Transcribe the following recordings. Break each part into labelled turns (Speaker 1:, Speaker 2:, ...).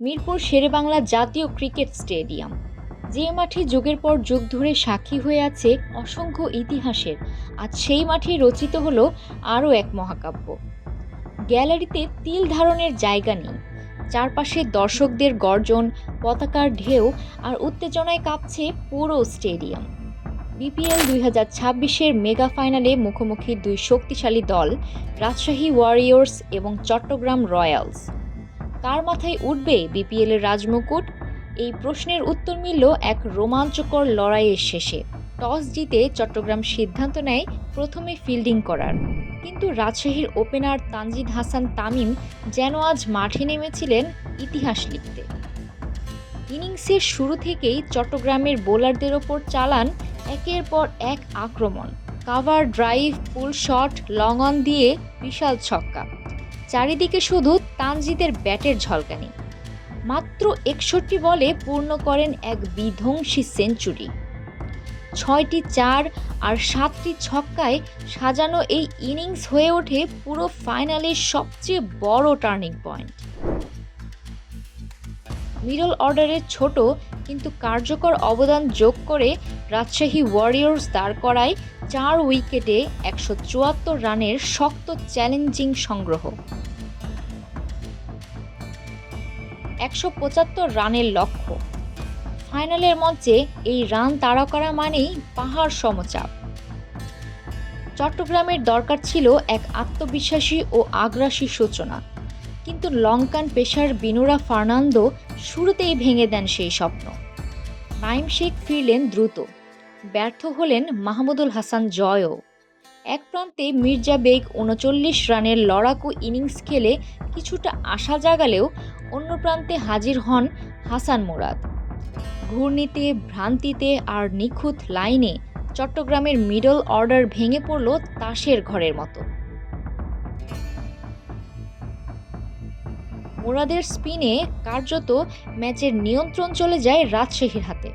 Speaker 1: মিরপুর শেরেবাংলা জাতীয় cricket stadium, যে মাঠে যুগের পর যুগ ধরে সাক্ষী হয়ে আছে অসংখ্য ইতিহাসের, আজ সেই মাঠেই রচিত হলো আরও এক মহাকাব্য। গ্যালারিতে তিল ধারণের জায়গা নেই, চারপাশে দর্শকদের গর্জন, পতাকার ঢেউ আর উত্তেজনায় কাঁপছে পুরো স্টেডিয়াম। বিপিএল 2026-এর মেগা ফাইনালে মুখোমুখি দুই শক্তিশালী দল, রাজশাহী ওয়ারিয়র্স এবং চট্টগ্রাম রয়্যালস। কার মাথায় উঠবে বিপিএলের রাজমুকুট? এই প্রশ্নের উত্তর মিলল এক রোমাঞ্চকর লড়াইয়ের শেষে। টস জিতে চট্টগ্রাম সিদ্ধান্ত নেয় প্রথমে ফিল্ডিং করার, কিন্তু রাজশাহীর ওপেনার তানজিদ হাসান তামিম যেন আজ মাঠে নেমেছিলেন ইতিহাস লিখতে। ইনিংসের শুরু থেকেই চট্টগ্রামের বোলারদের ওপর চালান একের পর এক আক্রমণ, cover drive, pool shot, long on দিয়ে বিশাল ছক্কা। চারিদিকে শুধু তানজিদের ব্যাটের ঝলকানি। মাত্র 61 বলে পূর্ণ করেন এক বিধ্বংসী সেঞ্চুরি। 6টি চার আর 7টি ছক্কায় সাজানো এই ইনিংস হয়ে ওঠে পুরো ফাইনালের সবচেয়ে বড় টার্নিং পয়েন্ট। মিডল অর্ডারের ছোট কিন্তু কার্যকর অবদান যোগ করে রাজশাহী ওয়ারিয়র্স দাঁড় করায় 4 উইকেটে 174 রানের শক্ত চ্যালেঞ্জিং সংগ্রহ। 175 রানের লক্ষ্য। ফাইনালের মঞ্চে এই রান তাড়া করা মানেই পাহাড় সমচাপ। চট্টগ্রামের দরকার ছিল এক আত্মবিশ্বাসী ও আগ্রাসী সূচনা, কিন্তু লঙ্কান পেসার বিনুরা ফার্নান্দো শুরুতেই ভেঙে দেন সেই স্বপ্ন। নাইম শেখ ফিরলেন দ্রুত, ব্যর্থ হলেন মাহমুদুল হাসান জয়ও। এক প্রান্তে মির্জা বেগ 39 রানের লড়াকু ইনিংস খেলে কিছুটা আশা জাগালেও অন্য প্রান্তে হাজির হন হাসান মুরাদ। ঘূর্ণিতে, ভ্রান্তিতে আর নিখুঁত লাইনে চট্টগ্রামের মিডল অর্ডার ভেঙে পড়ল তাসের ঘরের মতো। মুরাদের স্পিনে কার্যত ম্যাচের নিয়ন্ত্রণ চলে যায় রাজশাহীর হাতে।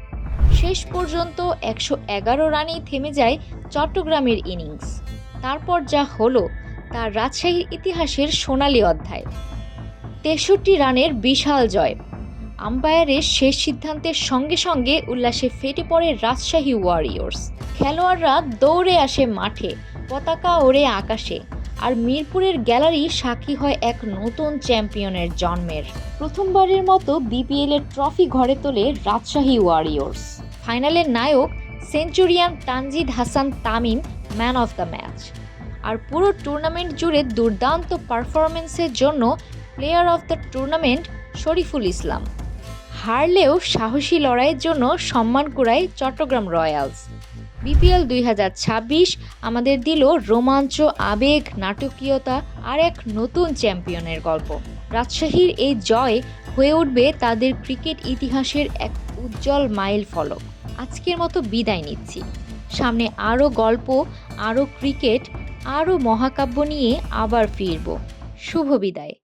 Speaker 1: শেষ পর্যন্ত 111 রানেই থেমে যায় চট্টগ্রামের ইনিংস। তারপর যা হলো তা রাজশাহীর ইতিহাসের সোনালী অধ্যায়। 63 রানের বিশাল জয়। আম্পায়ারের শেষ সিদ্ধান্তের সঙ্গে সঙ্গে উল্লাসে ফেটে পড়ে রাজশাহী ওয়ারিয়র্স। খেলোয়াড়রা দৌড়ে আসে মাঠে, পতাকা ওড়ে আকাশে, আর মিরপুরের গ্যালারি সাক্ষী হয় এক নতুন চ্যাম্পিয়নের জন্মের। প্রথমবারের মতো বিপিএলের ট্রফি ঘরে তোলে রাজশাহী ওয়ারিয়র্স। ফাইনালের নায়ক centurion Tanzid Hasan Tamim, man of the match. আর পুরো টুর্নামেন্ট জুড়ে দুর্দান্ত পারফরমেন্সের জন্য player of the tournament Shariful Islam. হারলেও সাহসী লড়াইয়ের জন্য সম্মান কুড়ায় চট্টগ্রাম রয়্যালস। বিপিএল 2026 আমাদের দিল রোমাঞ্চ, আবেগ, নাটকীয়তা আর এক নতুন চ্যাম্পিয়নের গল্প। রাজশাহীর এই জয় হয়ে উঠবে তাদের ক্রিকেট ইতিহাসের এক উজ্জ্বল মাইল ফলক। আজকের মতো বিদায় নিচ্ছি। সামনে আরও গল্প, আরও ক্রিকেট, আরও মহাকাব্য নিয়ে আবার ফিরব। শুভ বিদায়।